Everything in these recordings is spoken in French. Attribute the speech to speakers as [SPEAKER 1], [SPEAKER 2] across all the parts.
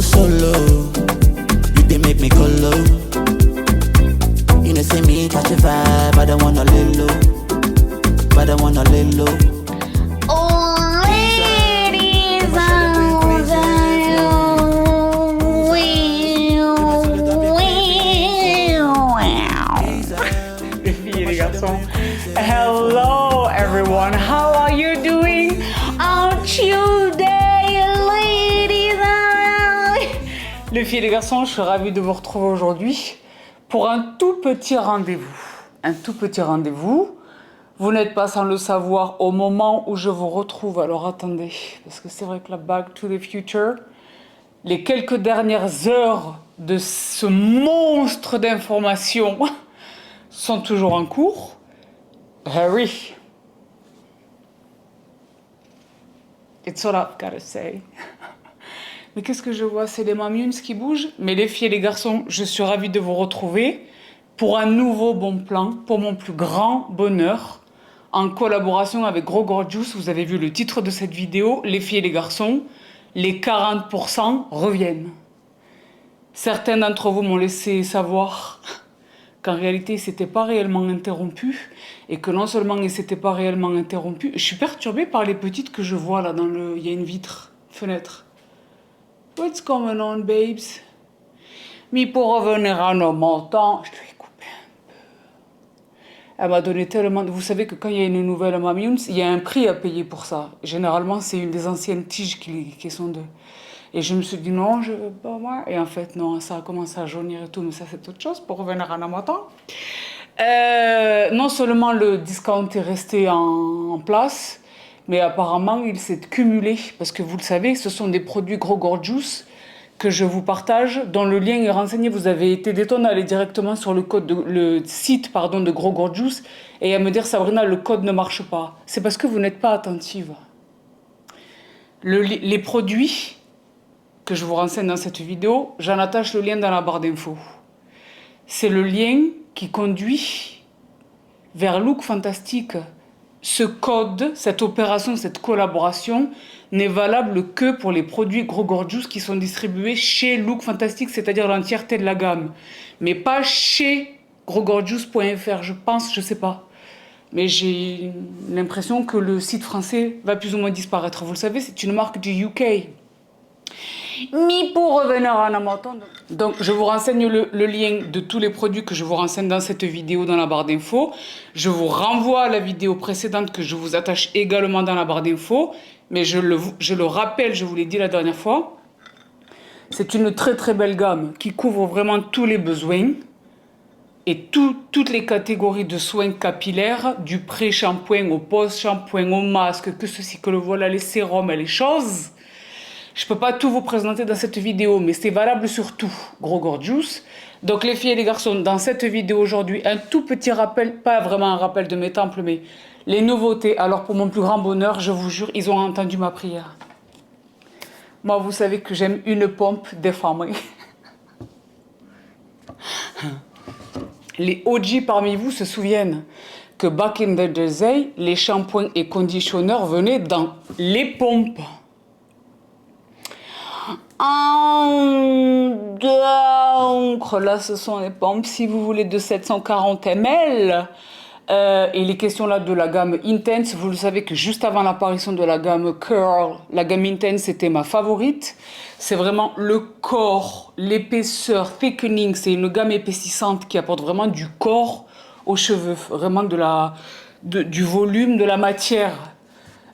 [SPEAKER 1] go solo. You they make me go low. You know see me catch a vibe, I don't wanna lay low. But I wanna lay low.
[SPEAKER 2] Oh, ladies
[SPEAKER 3] Les filles et les garçons. Hello everyone, how are you doing on Tuesday, ladies? Les filles et les garçons, je suis ravie de vous retrouver aujourd'hui pour un tout petit rendez-vous. Un tout petit rendez-vous. Vous n'êtes pas sans le savoir au moment où je vous retrouve. Alors attendez, parce que c'est vrai que la Back to the Future, les quelques dernières heures de ce monstre d'informations sont toujours en cours. Harry. It's all I've gotta say. Mais qu'est-ce que je vois? C'est les mamunes qui bougent. Mais les filles et les garçons, je suis ravie de vous retrouver pour un nouveau bon plan, pour mon plus grand bonheur, en collaboration avec Gros Gorgeous. Vous avez vu le titre de cette vidéo, les filles et les garçons, les 40% reviennent. Certains d'entre vous m'ont laissé savoir qu'en réalité, il ne s'était pas réellement interrompu, et que non seulement il ne s'était pas réellement interrompu, je suis perturbée par les petites que je vois là, il y a une vitre, fenêtre. What's going on, babes? Mais pour revenir à nos montants, je vais couper un peu. Elle m'a donné tellement de... Vous savez que quand il y a une nouvelle Mamioons, il y a un prix à payer pour ça. Généralement, c'est une des anciennes tiges qui sont de... Et je me suis dit, non, je veux pas moi. Et en fait, non, ça a commencé à jaunir et tout, mais ça, c'est autre chose pour revenir à nos montants. Non seulement le discount est resté en place, mais apparemment, il s'est cumulé. Parce que vous le savez, ce sont des produits Gros Gorgeous que je vous partage, dont le lien est renseigné. Vous avez été détonné d'aller directement sur le site de Gros Gorgeous et à me dire, Sabrina, le code ne marche pas. C'est parce que vous n'êtes pas attentive. Les produits que je vous renseigne dans cette vidéo, j'en attache le lien dans la barre d'infos. C'est le lien qui conduit vers Look Fantastique. Ce code, cette opération, cette collaboration n'est valable que pour les produits Gros Gorgeous qui sont distribués chez Look Fantastique, c'est-à-dire l'entièreté de la gamme. Mais pas chez grosgorgeous.fr, je pense, je sais pas. Mais j'ai l'impression que le site français va plus ou moins disparaître. Vous le savez, c'est une marque du UK. Mais pour revenir à la moto, donc je vous renseigne le lien de tous les produits que je vous renseigne dans cette vidéo dans la barre d'infos. Je vous renvoie à la vidéo précédente que je vous attache également dans la barre d'infos. Mais je le rappelle, je vous l'ai dit la dernière fois, c'est une très très belle gamme qui couvre vraiment tous les besoins et toutes les catégories de soins capillaires, du pré-shampoing au post-shampoing, au masque, que ceci, que le voilà, les sérums et les choses. Je ne peux pas tout vous présenter dans cette vidéo, mais c'est valable sur tout, Gros Gorgeous. Donc les filles et les garçons, dans cette vidéo aujourd'hui, un tout petit rappel, pas vraiment un rappel de mes temples, mais les nouveautés. Alors pour mon plus grand bonheur, je vous jure, ils ont entendu ma prière. Moi, vous savez que j'aime une pompe des femmes. Les OG parmi vous se souviennent que back in the day, les shampoings et conditionneurs venaient dans les pompes. Donc là, ce sont les pompes, si vous voulez, de 740 ml. Et les questions là de la gamme Intense, vous le savez que juste avant l'apparition de la gamme Curl, la gamme Intense était ma favorite. C'est vraiment le corps, l'épaisseur, thickening, c'est une gamme épaississante qui apporte vraiment du corps aux cheveux, vraiment du volume, de la matière.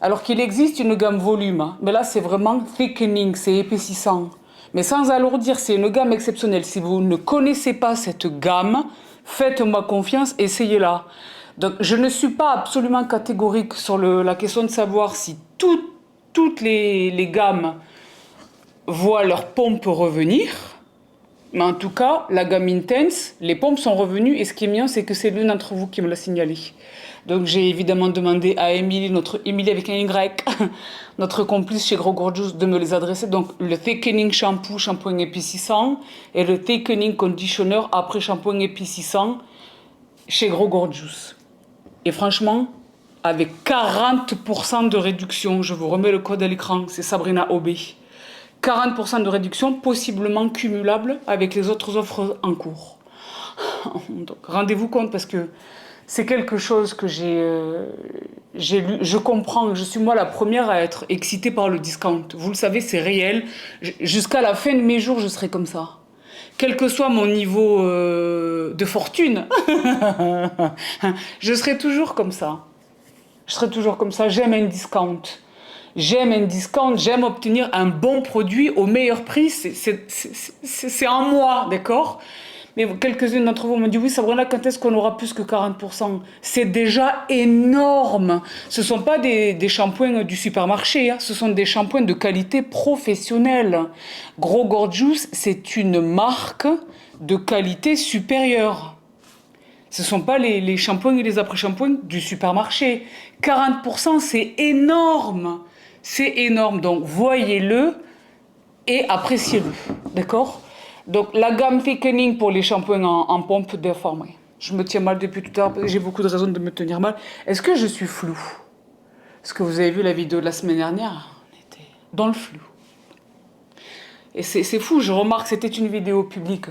[SPEAKER 3] Alors qu'il existe une gamme volume, hein, mais là c'est vraiment thickening, c'est épaississant. Mais sans alourdir, c'est une gamme exceptionnelle. Si vous ne connaissez pas cette gamme, faites-moi confiance, essayez-la. Donc je ne suis pas absolument catégorique sur la question de savoir si toutes les gammes voient leur pompe revenir. Mais en tout cas, la gamme Intense, les pompes sont revenues et ce qui est bien, c'est que c'est l'une d'entre vous qui me l'a signalé. Donc j'ai évidemment demandé à Émilie, notre Émilie avec un Y, notre complice chez Gros Gorgeous, de me les adresser. Donc le thickening shampoo, shampoing épaississant, et le thickening conditioner après shampoing épaississant chez Gros Gorgeous. Et franchement, avec 40% de réduction, je vous remets le code à l'écran, c'est Sabrina Obé. 40% de réduction possiblement cumulable avec les autres offres en cours. Donc rendez-vous compte parce que c'est quelque chose que j'ai lu, je comprends, je suis moi la première à être excitée par le discount. Vous le savez, c'est réel. Jusqu'à la fin de mes jours, je serai comme ça. Quel que soit mon niveau de fortune, je serai toujours comme ça. Je serai toujours comme ça. J'aime un discount. J'aime un discount, j'aime obtenir un bon produit au meilleur prix. C'est en moi, d'accord? Mais quelques-unes d'entre vous m'ont dit, oui, Sabrina, quand est-ce qu'on aura plus que 40%? C'est déjà énorme. Ce ne sont pas des shampoings du supermarché, hein. Ce sont des shampoings de qualité professionnelle. Gros Gorgeous, c'est une marque de qualité supérieure. Ce ne sont pas les shampoings et les après-shampoings du supermarché. 40%, c'est énorme. C'est énorme. Donc, voyez-le et appréciez-le. D'accord? Donc, la gamme thickening pour les shampoings en pompe déformée. Je me tiens mal depuis tout à l'heure, j'ai beaucoup de raisons de me tenir mal. Est-ce que je suis floue? Est-ce que vous avez vu la vidéo de la semaine dernière? On était dans le flou. Et c'est fou, je remarque que c'était une vidéo publique.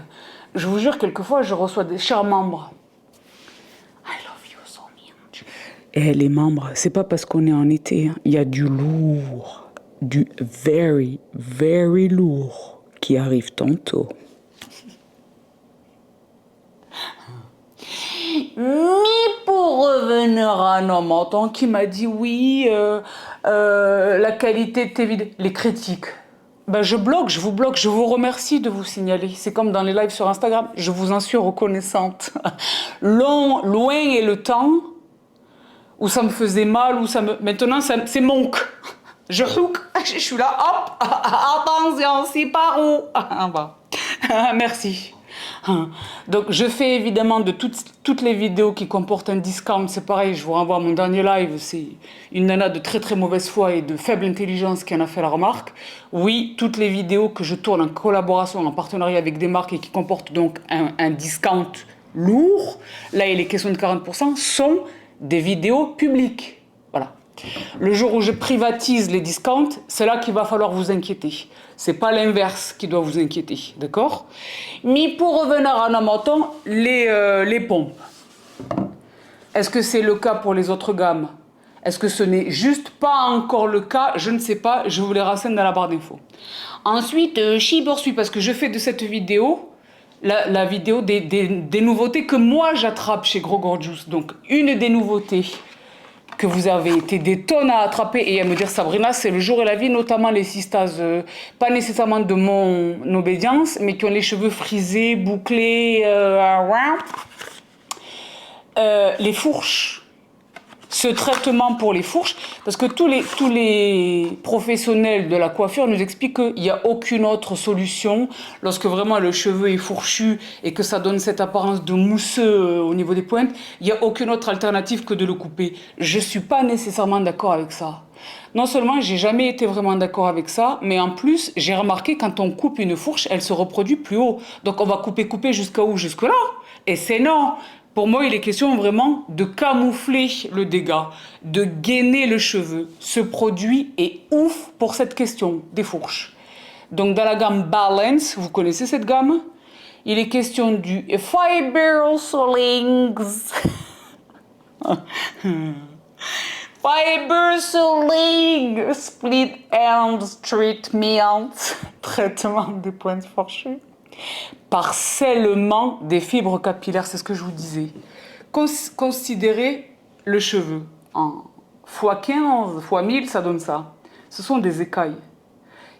[SPEAKER 3] Je vous jure, quelquefois, je reçois des chers membres. I love you so much. Et les membres, c'est pas parce qu'on est en été, hein. Il y a du lourd, du very, very lourd qui arrive tantôt. Mais pour revenir à un homme entend qui m'a dit oui, la qualité de tes vidéos, les critiques. Ben je bloque, je vous remercie de vous signaler. C'est comme dans les lives sur Instagram, je vous en suis reconnaissante. Loin est le temps où ça me faisait mal, où ça me... Maintenant, c'est monk. Je suis là, hop, attention, c'est par où? Merci. Donc, je fais évidemment de toutes les vidéos qui comportent un discount, c'est pareil, je vous renvoie à mon dernier live, c'est une nana de très très mauvaise foi et de faible intelligence qui en a fait la remarque. Oui, toutes les vidéos que je tourne en collaboration, en partenariat avec des marques et qui comportent donc un discount lourd, là il est question de 40%, sont des vidéos publiques. Voilà. Le jour où je privatise les discounts, c'est là qu'il va falloir vous inquiéter. C'est pas l'inverse qui doit vous inquiéter, d'accord? Mais pour revenir à Namaton, les pompes. Est-ce que c'est le cas pour les autres gammes? Est-ce que ce n'est juste pas encore le cas? Je ne sais pas, je vous les renseigne dans la barre d'infos. Ensuite, j'y poursuis parce que je fais de cette vidéo la vidéo des nouveautés que moi j'attrape chez Gros Gorgeous. Donc, une des nouveautés que vous avez été des tonnes à attraper et à me dire Sabrina, c'est le jour et la vie, notamment les sistas, pas nécessairement de mon obédience, mais qui ont les cheveux frisés, bouclés, les fourches. Ce traitement pour les fourches, parce que tous les professionnels de la coiffure nous expliquent qu'il n'y a aucune autre solution lorsque vraiment le cheveu est fourchu et que ça donne cette apparence de mousseux au niveau des pointes, il n'y a aucune autre alternative que de le couper. Je ne suis pas nécessairement d'accord avec ça. Non seulement j'ai jamais été vraiment d'accord avec ça, mais en plus j'ai remarqué quand on coupe une fourche, elle se reproduit plus haut. Donc on va couper jusqu'à où? Jusque là. Et c'est non. Pour moi, il est question vraiment de camoufler le dégât, de gainer le cheveu. Ce produit est ouf pour cette question des fourches. Donc, dans la gamme Balance, vous connaissez cette gamme? Il est question du Fiber Solings. Fiber Soling Split Ends Treatment. Traitement des pointes fourchues. Parcellement des fibres capillaires, c'est ce que je vous disais. Considérez le cheveu en x15, x1000, ça donne ça. Ce sont des écailles.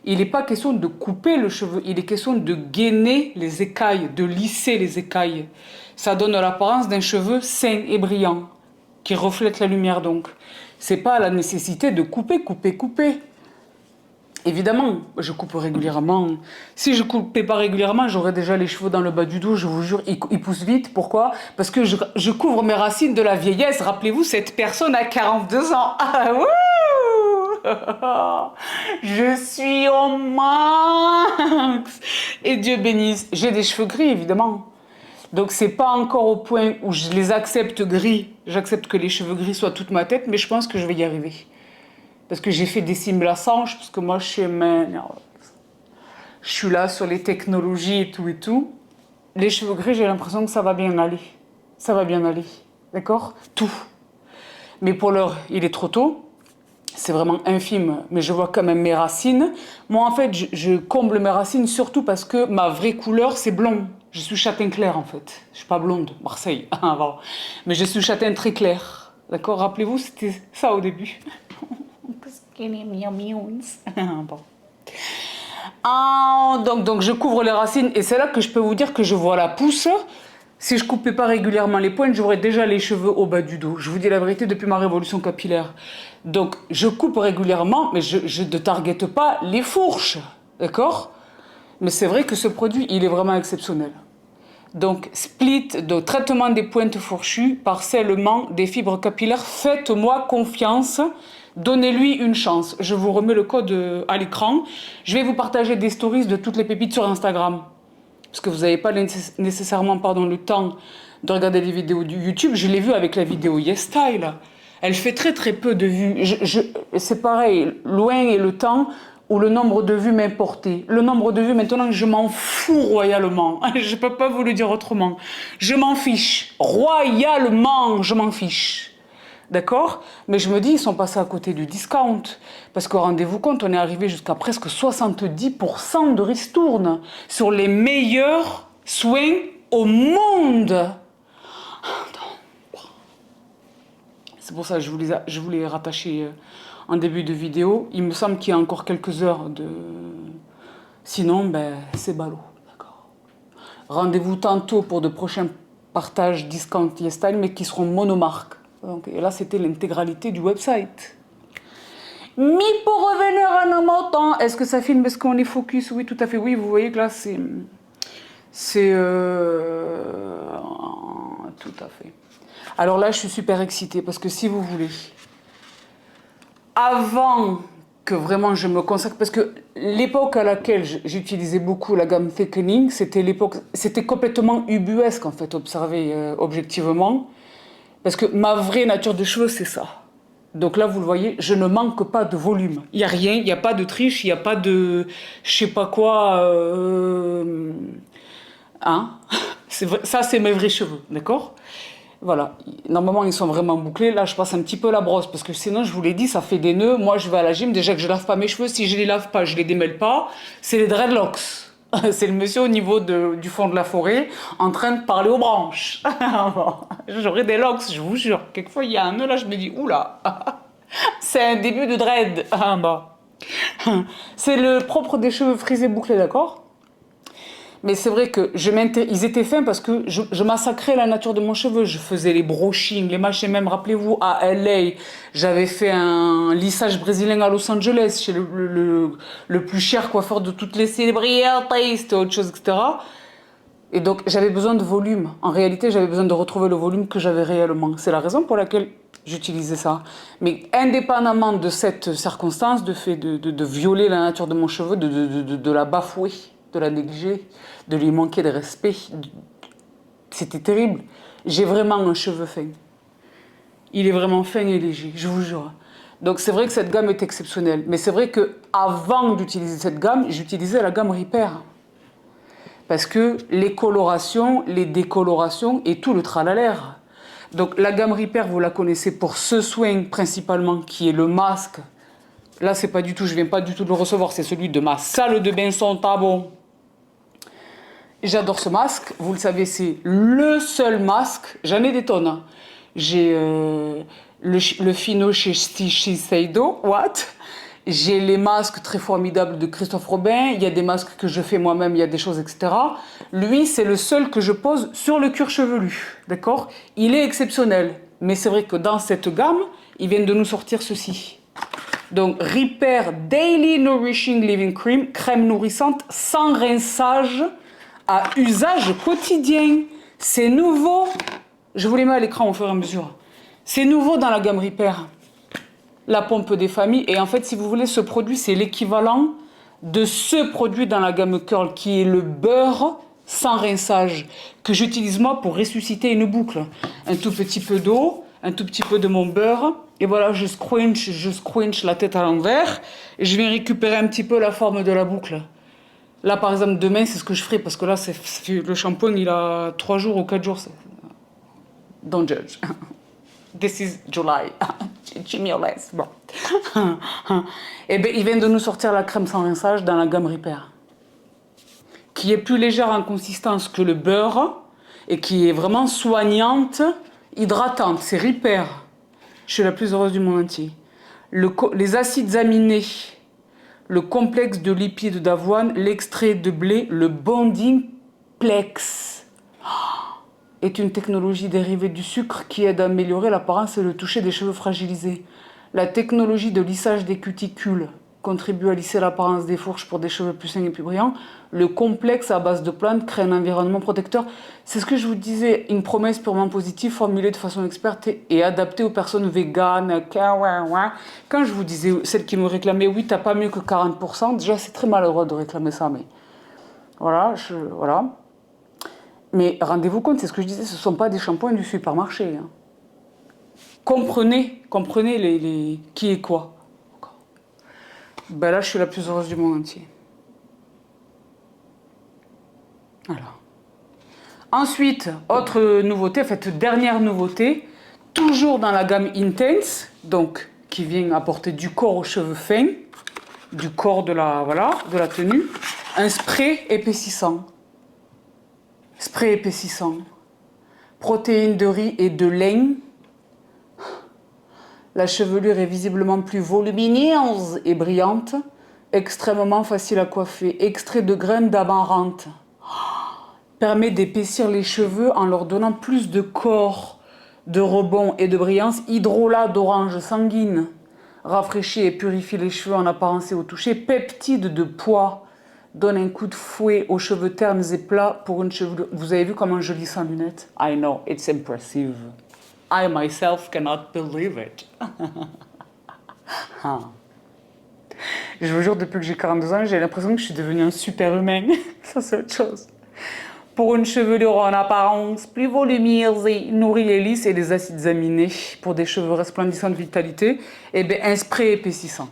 [SPEAKER 3] Il n'est pas question de couper le cheveu, il est question de gainer les écailles, de lisser les écailles. Ça donne l'apparence d'un cheveu sain et brillant, qui reflète la lumière donc. C'est pas la nécessité de couper. Évidemment, je coupe régulièrement. Si je coupais pas régulièrement, j'aurais déjà les cheveux dans le bas du dos, je vous jure, ils poussent vite. Pourquoi? Parce que je couvre mes racines de la vieillesse. Rappelez-vous, cette personne a 42 ans. Ah, je suis au max. Et Dieu bénisse. J'ai des cheveux gris, évidemment. Donc, c'est pas encore au point où je les accepte gris. J'accepte que les cheveux gris soient toute ma tête, mais je pense que je vais y arriver. Parce que j'ai fait des simulations, parce que moi, je suis nerveuse. je suis là sur les technologies et tout et tout. Les cheveux gris, j'ai l'impression que ça va bien aller. Ça va bien aller, d'accord? Tout. Mais pour l'heure, il est trop tôt. C'est vraiment infime, mais je vois quand même mes racines. Moi, en fait, je comble mes racines surtout parce que ma vraie couleur, c'est blond. Je suis châtain clair, en fait. Je suis pas blonde, Marseille. Bon. Mais je suis châtain très clair. D'accord? Rappelez-vous, c'était ça au début. Bon. Donc, je couvre les racines et c'est là que je peux vous dire que je vois la pousse. Si je coupais pas régulièrement les pointes, j'aurais déjà les cheveux au bas du dos. Je vous dis la vérité depuis ma révolution capillaire. Donc, je coupe régulièrement, mais je ne targete pas les fourches. D'accord? Mais c'est vrai que ce produit, il est vraiment exceptionnel. Donc, split de traitement des pointes fourchues, parcellement des fibres capillaires. Faites-moi confiance. Donnez-lui une chance. Je vous remets le code à l'écran. Je vais vous partager des stories de toutes les pépites sur Instagram. Parce que vous n'avez pas nécessairement le temps de regarder les vidéos du YouTube. Je l'ai vu avec la vidéo YesStyle. Elle fait très très peu de vues. C'est pareil, loin est le temps où le nombre de vues m'importait. Le nombre de vues, maintenant, je m'en fous royalement. Je ne peux pas vous le dire autrement. Je m'en fiche. Royalement, je m'en fiche. D'accord? Mais je me dis, ils sont passés à côté du discount. Parce que rendez-vous compte, on est arrivé jusqu'à presque 70% de ristourne sur les meilleurs soins au monde. C'est pour ça que je voulais rattacher en début de vidéo. Il me semble qu'il y a encore quelques heures de... Sinon, c'est ballot. D'accord. Rendez-vous tantôt pour de prochains partages discount YesStyle, mais qui seront monomarques. Donc, et là, c'était l'intégralité du website. Mais pour revenir à nos montants, est-ce que ça filme? Est-ce qu'on est focus? Oui, tout à fait. Oui, vous voyez que là, c'est tout à fait. Alors là, je suis super excitée parce que si vous voulez, avant que vraiment je me consacre, parce que l'époque à laquelle j'utilisais beaucoup la gamme Thickening, c'était complètement ubuesque en fait, observé objectivement. Parce que ma vraie nature de cheveux, c'est ça. Donc là, vous le voyez, je ne manque pas de volume. Il n'y a rien, il n'y a pas de triche, il n'y a pas de... je sais pas quoi... Ça, c'est mes vrais cheveux, d'accord? Voilà. Normalement, ils sont vraiment bouclés. Là, je passe un petit peu la brosse, parce que sinon, je vous l'ai dit, ça fait des nœuds. Moi, je vais à la gym, déjà que je lave pas mes cheveux. Si je les lave pas, je les démêle pas. C'est les dreadlocks. C'est le monsieur au niveau du fond de la forêt en train de parler aux branches. J'aurai des locks, je vous jure. Quelquefois, il y a un nœud là, je me dis, oula, c'est un début de dread. C'est le propre des cheveux frisés bouclés, d'accord? Mais c'est vrai que ils étaient fins parce que je massacrais la nature de mon cheveu. Je faisais les brushings, les machins. Même, rappelez-vous, à LA, j'avais fait un lissage brésilien à Los Angeles chez le plus cher coiffeur de toutes les célébrités, c'était autre chose, etc. Et donc, j'avais besoin de volume. En réalité, j'avais besoin de retrouver le volume que j'avais réellement. C'est la raison pour laquelle j'utilisais ça. Mais indépendamment de cette circonstance, de violer la nature de mon cheveu, de la bafouer, de la négliger, de lui manquer de respect. C'était terrible. J'ai vraiment un cheveu fin. Il est vraiment fin et léger, je vous jure. Donc c'est vrai que cette gamme est exceptionnelle. Mais c'est vrai qu'avant d'utiliser cette gamme, j'utilisais la gamme Repair. Parce que les colorations, les décolorations et tout le tralalaire. Donc la gamme Repair, vous la connaissez pour ce soin principalement qui est le masque. Là, c'est pas du tout, je viens pas du tout de le recevoir, c'est celui de ma salle de bain son tabon. J'adore ce masque, vous le savez, c'est le seul masque, j'en ai des tonnes. J'ai le Fino chez Shiseido, j'ai les masques très formidables de Christophe Robin, il y a des masques que je fais moi-même, il y a des choses, etc. Lui, c'est le seul que je pose sur le cuir chevelu, d'accord? Il est exceptionnel, mais c'est vrai que dans cette gamme, ils viennent de nous sortir ceci. Donc, Repair Daily Nourishing Living Cream, crème nourrissante sans rinçage, à usage quotidien. C'est nouveau. Je vous les mets à l'écran au fur et à mesure. C'est nouveau dans la gamme Repair. La pompe des familles. Et en fait, si vous voulez, ce produit, c'est l'équivalent de ce produit dans la gamme Curl, qui est le beurre sans rinçage, que j'utilise moi pour ressusciter une boucle. Un tout petit peu d'eau, un tout petit peu de mon beurre. Et voilà, je scrunch la tête à l'envers. Et je viens récupérer un petit peu la forme de la boucle. Là, par exemple, demain, c'est ce que je ferai, parce que là, le shampoing, il a 3 jours ou 4 jours. Don't judge. This is July. Jimmy Oles. Bon. Eh bien, il vient de nous sortir la crème sans rinçage dans la gamme Repair, qui est plus légère en consistance que le beurre et qui est vraiment soignante, hydratante. C'est Repair. Je suis la plus heureuse du monde entier. Les acides aminés, le complexe de lipides d'avoine, l'extrait de blé, le bonding plex est une technologie dérivée du sucre qui aide à améliorer l'apparence et le toucher des cheveux fragilisés. La technologie de lissage des cuticules contribue à lisser l'apparence des fourches pour des cheveux plus sains et plus brillants. Le complexe à base de plantes crée un environnement protecteur. C'est ce que je vous disais, une promesse purement positive formulée de façon experte et adaptée aux personnes véganes. Quand je vous disais, celles qui me réclamaient, oui, t'as pas mieux que 40%, déjà c'est très malheureux de réclamer ça, mais voilà, voilà. Mais rendez-vous compte, c'est ce que je disais, ce ne sont pas des shampoings du supermarché. Hein. Comprenez les qui est quoi. Ben là, je suis la plus heureuse du monde entier. Voilà. Ensuite, autre nouveauté, en fait, dernière nouveauté, toujours dans la gamme Intense, donc qui vient apporter du corps aux cheveux fins, du corps de la tenue, un spray épaississant. Spray épaississant. Protéines de riz et de lin. La chevelure est visiblement plus volumineuse et brillante, extrêmement facile à coiffer. Extrait de graines d'amarante. Permet d'épaissir les cheveux en leur donnant plus de corps, de rebond et de brillance. Hydrolat d'orange sanguine. Rafraîchit et purifie les cheveux en apparence et au toucher. Peptide de pois. Donne un coup de fouet aux cheveux ternes et plats pour une chevelure. Vous avez vu comment je lis sans lunettes? I know, it's impressive. I myself cannot believe it. Je vous jure, depuis que j'ai 42 ans, j'ai l'impression que je suis devenue un super humain. Ça, c'est autre chose. Pour une chevelure en apparence plus volumineuse et nourrie et lisse et des acides aminés pour des cheveux resplendissants de vitalité, eh bien, un spray épaississant.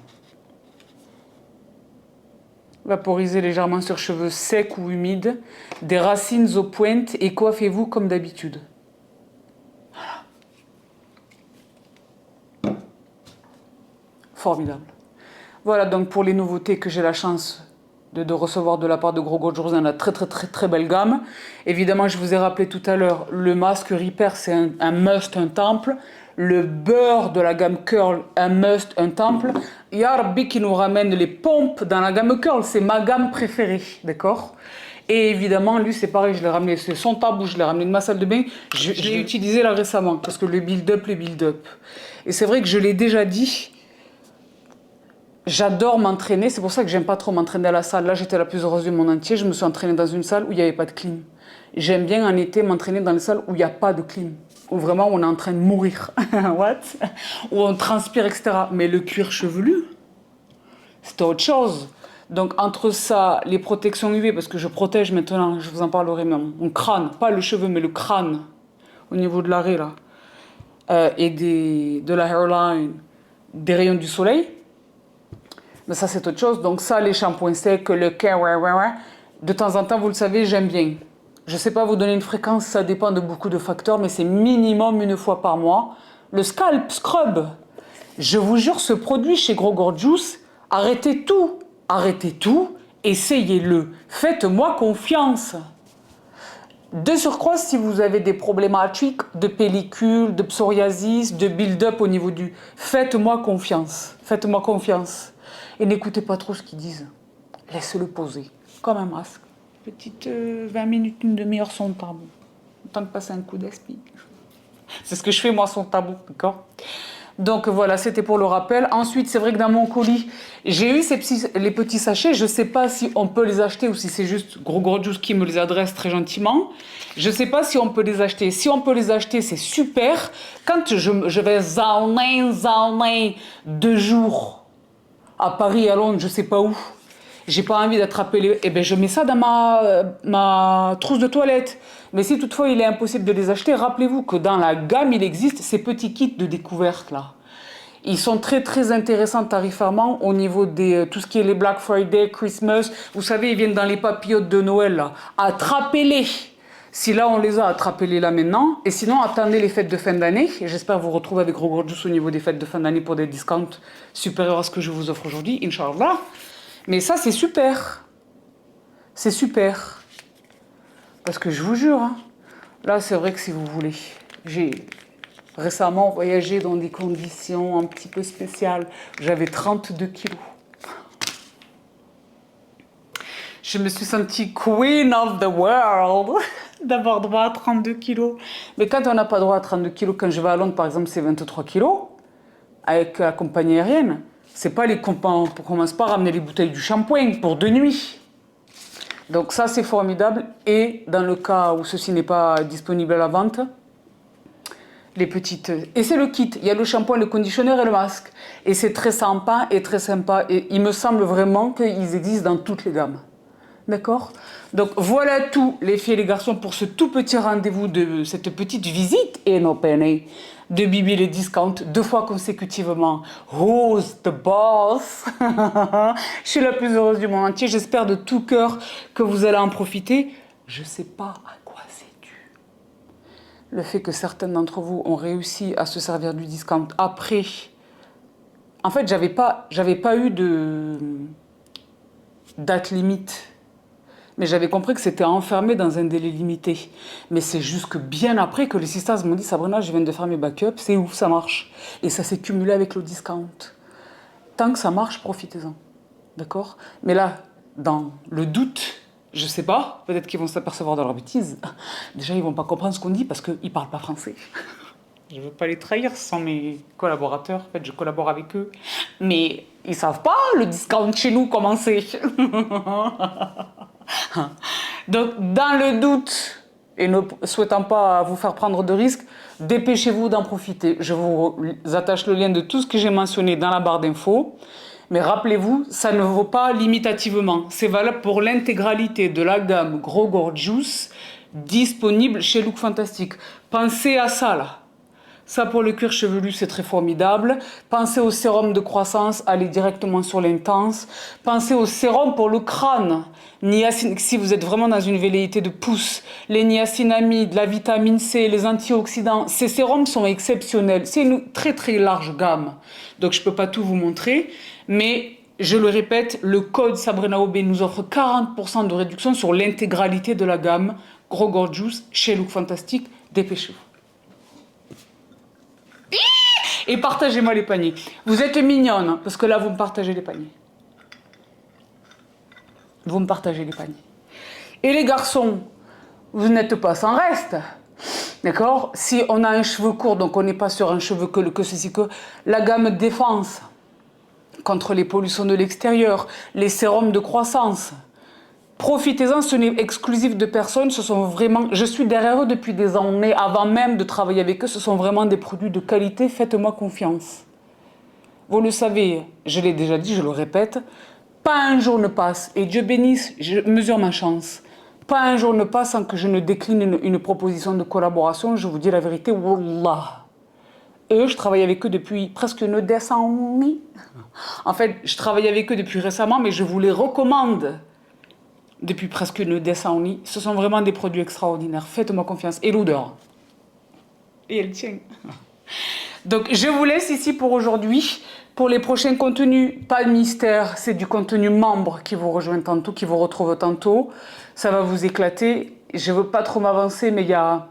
[SPEAKER 3] Vaporisez légèrement sur cheveux secs ou humides, des racines aux pointes et coiffez-vous comme d'habitude. Voilà. Formidable. Voilà donc pour les nouveautés que j'ai la chance de recevoir de la part de Gros Gorgeous dans la très belle gamme. Évidemment, je vous ai rappelé tout à l'heure, le masque Repair, c'est un must, un temple. Le beurre de la gamme Curl, un must, un temple. Yarbi qui nous ramène les pompes dans la gamme Curl, c'est ma gamme préférée, d'accord? Et évidemment, lui, c'est pareil, je l'ai ramené, c'est son tabou, je l'ai ramené de ma salle de bain. Je l'ai utilisé là récemment, parce que le build-up. Et c'est vrai que je l'ai déjà dit, j'adore m'entraîner, c'est pour ça que j'aime pas trop m'entraîner à la salle. Là, j'étais la plus heureuse du monde entier, je me suis entraînée dans une salle où il n'y avait pas de clim. J'aime bien en été m'entraîner dans les salles où il n'y a pas de clim. Où vraiment on est en train de mourir. What? Où on transpire, etc. Mais le cuir chevelu, c'est autre chose. Donc entre ça, les protections UV, parce que je protège maintenant, je vous en parlerai même, mon crâne, pas le cheveu, mais le crâne, au niveau de l'arrêt là, et de la hairline, des rayons du soleil. Mais ça, c'est autre chose. Donc ça, les shampoings secs, le care, de temps en temps, vous le savez, j'aime bien. Je ne sais pas vous donner une fréquence, ça dépend de beaucoup de facteurs, mais c'est minimum une fois par mois. Le Scalp Scrub, je vous jure, ce produit chez Gros Gorgeous, arrêtez tout, essayez-le, faites-moi confiance. De surcroît, si vous avez des problématiques de pellicule, de psoriasis, de build-up au niveau du... Faites-moi confiance. Et n'écoutez pas trop ce qu'ils disent. Laissez-le poser, comme un masque. Petite 20 minutes, une demi-heure son tabou. Tant de passer un coup d'esprit. C'est ce que je fais, moi, son tabou, d'accord? Donc voilà, c'était pour le rappel. Ensuite, c'est vrai que dans mon colis, j'ai eu les petits sachets. Je ne sais pas si on peut les acheter ou si c'est juste Gros Gorgeous qui me les adresse très gentiment. Je ne sais pas si on peut les acheter. Si on peut les acheter, c'est super. Quand je vais zauner 2 jours à Paris, à Londres, je ne sais pas où, j'ai pas envie d'attraper les... Eh bien, je mets ça dans ma trousse de toilette. Mais si toutefois il est impossible de les acheter, rappelez-vous que dans la gamme, il existe ces petits kits de découverte là. Ils sont très très intéressants tarifairement au niveau des tout ce qui est les Black Friday, Christmas. Vous savez, ils viennent dans les papillotes de Noël là. Attrapez-les. Si là on les a, attrapez-les là maintenant. Et sinon, attendez les fêtes de fin d'année. Et j'espère vous retrouver avec Gros Gorgeous au niveau des fêtes de fin d'année pour des discounts supérieurs à ce que je vous offre aujourd'hui, Inch'Allah. Mais ça, c'est super. C'est super. Parce que je vous jure, hein, là, c'est vrai que si vous voulez, j'ai récemment voyagé dans des conditions un petit peu spéciales. J'avais 32 kilos. Je me suis sentie queen of the world d'avoir droit à 32 kilos. Mais quand on n'a pas droit à 32 kilos, quand je vais à Londres, par exemple, c'est 23 kilos, avec la compagnie aérienne, c'est pas les on commence pas à ramener les bouteilles du shampoing pour 2 nuits. Donc ça, c'est formidable. Et dans le cas où ceci n'est pas disponible à la vente, les petites... Et c'est le kit. Il y a le shampoing, le conditionneur et le masque. Et c'est très sympa et très sympa. Et il me semble vraiment qu'ils existent dans toutes les gammes. D'accord? Donc voilà tout, les filles et les garçons, pour ce tout petit rendez-vous de cette petite visite et no penne de Bibi les Discount 2 fois consécutivement. Who's the boss? Je suis la plus heureuse du monde entier. J'espère de tout cœur que vous allez en profiter. Je ne sais pas à quoi c'est dû. Le fait que certains d'entre vous ont réussi à se servir du discount après. En fait, j'avais pas eu de date limite. Mais j'avais compris que c'était enfermé dans un délai limité. Mais c'est juste que bien après que les sisters m'ont dit « Sabrina, je viens de faire mes backups, c'est ouf, ça marche. » Et ça s'est cumulé avec le discount. Tant que ça marche, profitez-en. D'accord? Mais là, dans le doute, je sais pas, peut-être qu'ils vont s'apercevoir de leur bêtise. Déjà, ils vont pas comprendre ce qu'on dit parce qu'ils parlent pas français. Je veux pas les trahir, ce sont mes collaborateurs. En fait, je collabore avec eux. Mais ils savent pas le discount chez nous comment c'est. Donc, dans le doute et ne souhaitant pas vous faire prendre de risques, dépêchez-vous d'en profiter. Je vous attache le lien de tout ce que j'ai mentionné dans la barre d'infos. Mais rappelez-vous, ça ne vaut pas limitativement. C'est valable pour l'intégralité de la gamme Gros Gorgeous disponible chez Look Fantastic. Pensez à ça là. Ça, pour le cuir chevelu, c'est très formidable. Pensez au sérum de croissance, allez directement sur l'intense. Pensez au sérum pour le crâne. Si vous êtes vraiment dans une velléité de pouce, les niacinamides, la vitamine C, les antioxydants, ces sérums sont exceptionnels. C'est une très très large gamme. Donc, je ne peux pas tout vous montrer. Mais, je le répète, le code Sabrina Aubé nous offre 40% de réduction sur l'intégralité de la gamme Gros Gorgeous chez Look Fantastic. Dépêchez-vous. Et partagez-moi les paniers. Vous êtes mignonne, parce que là, vous me partagez les paniers. Vous me partagez les paniers. Et les garçons, vous n'êtes pas sans reste. D'accord? Si on a un cheveu court, donc on n'est pas sur un cheveu que ceci, que la gamme défense contre les pollutions de l'extérieur, les sérums de croissance. Profitez-en, ce n'est exclusif de personnes, ce sont vraiment... Je suis derrière eux depuis des années, avant même de travailler avec eux, ce sont vraiment des produits de qualité, faites-moi confiance. Vous le savez, je l'ai déjà dit, je le répète, pas un jour ne passe, et Dieu bénisse, je mesure ma chance, pas un jour ne passe sans que je ne décline une proposition de collaboration, je vous dis la vérité, wallah. Eux, je travaille avec eux depuis presque une décennie. En fait, je travaille avec eux depuis récemment, mais je vous les recommande. Depuis presque une décennie. Ce sont vraiment des produits extraordinaires. Faites-moi confiance. Et l'odeur. Et elle tient. Donc, je vous laisse ici pour aujourd'hui. Pour les prochains contenus, pas de mystère. C'est du contenu membre qui vous rejoint tantôt, qui vous retrouve tantôt. Ça va vous éclater. Je ne veux pas trop m'avancer, mais il y a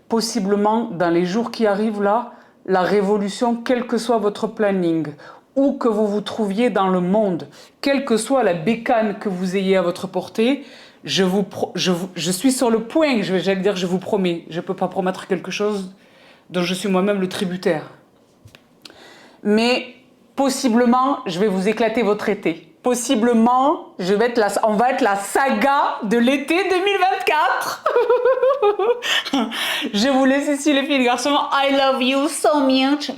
[SPEAKER 3] possiblement, dans les jours qui arrivent là, la révolution, quel que soit votre planning. Où que vous vous trouviez dans le monde, quelle que soit la bécane que vous ayez à votre portée, je suis sur le point, j'allais dire je vous promets, je ne peux pas promettre quelque chose dont je suis moi-même le tributaire. Mais possiblement, je vais vous éclater votre été. Possiblement, on va être la saga de l'été 2024. Je vous laisse ici les filles et les garçons. I love you so much.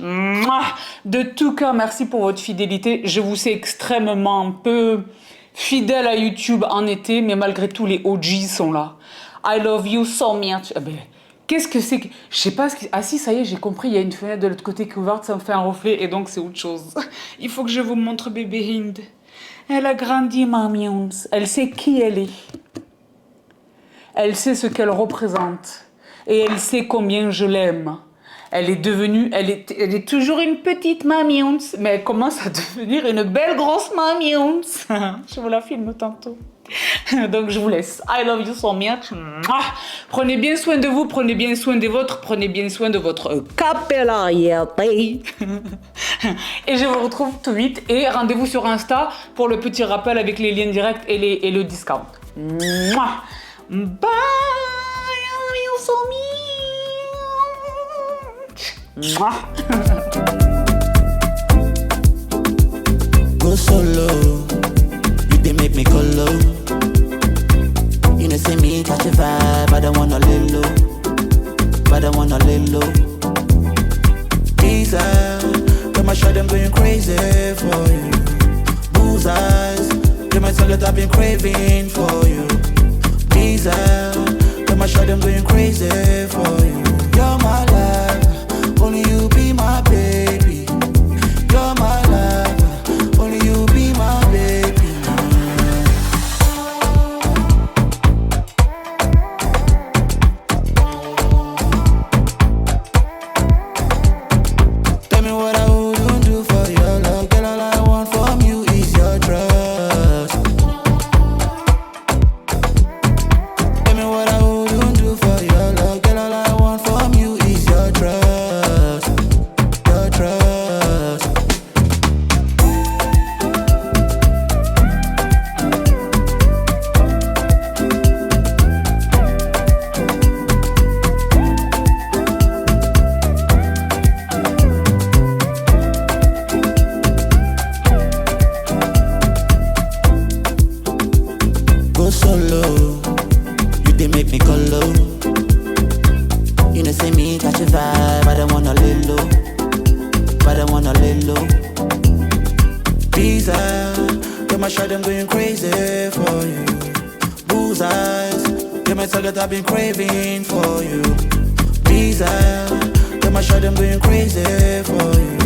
[SPEAKER 3] De tout cœur, merci pour votre fidélité. Je vous sais extrêmement peu fidèle à YouTube en été, mais malgré tout, les OG sont là. I love you so much. Eh ben, Qu'est-ce que c'est que... Je sais pas ce que... Ah si, ça y est, j'ai compris, il y a une fenêtre de l'autre côté qui est ouverte, ça me fait un reflet, et donc c'est autre chose. Il faut que je vous montre bébé Hind. Elle a grandi, Mamie Ons. Elle sait qui elle est. Elle sait ce qu'elle représente. Et elle sait combien je l'aime. Elle est devenue... Elle est toujours une petite Mamie Ons, mais elle commence à devenir une belle grosse Mamie Ons. Je vous la filme tantôt. Donc je vous laisse. I love you so much. Prenez bien soin de vous, prenez bien soin des vôtres, prenez bien soin de votre capillarité. Et je vous retrouve tout vite. Et rendez-vous sur Insta pour le petit rappel avec les liens directs et le discount. Bye. I love you so much.
[SPEAKER 1] Go solo, you they make me go low. You know see me catch a vibe, I don't wanna lay low, but I wanna lay low. These eyes, them I show them going crazy for you. Bull's eyes, them I tell that I've been craving for you. These eyes, them I show them going crazy for you. You're my life, only you be my baby. You're my life, only you be my baby. Tell me what I wouldn't do for your love. Girl, all I want from you is your trust. Tell me what I wouldn't do for your love. Girl, all I want from you is your trust. Your trust. Go solo, you they make me go low. You know see me catch a vibe, I don't wanna lay low, but I wanna lay low. These eyes, them I show them going crazy for you. Bull's eyes, them I tell that I've been craving for you. These eyes, them I show them going crazy for you.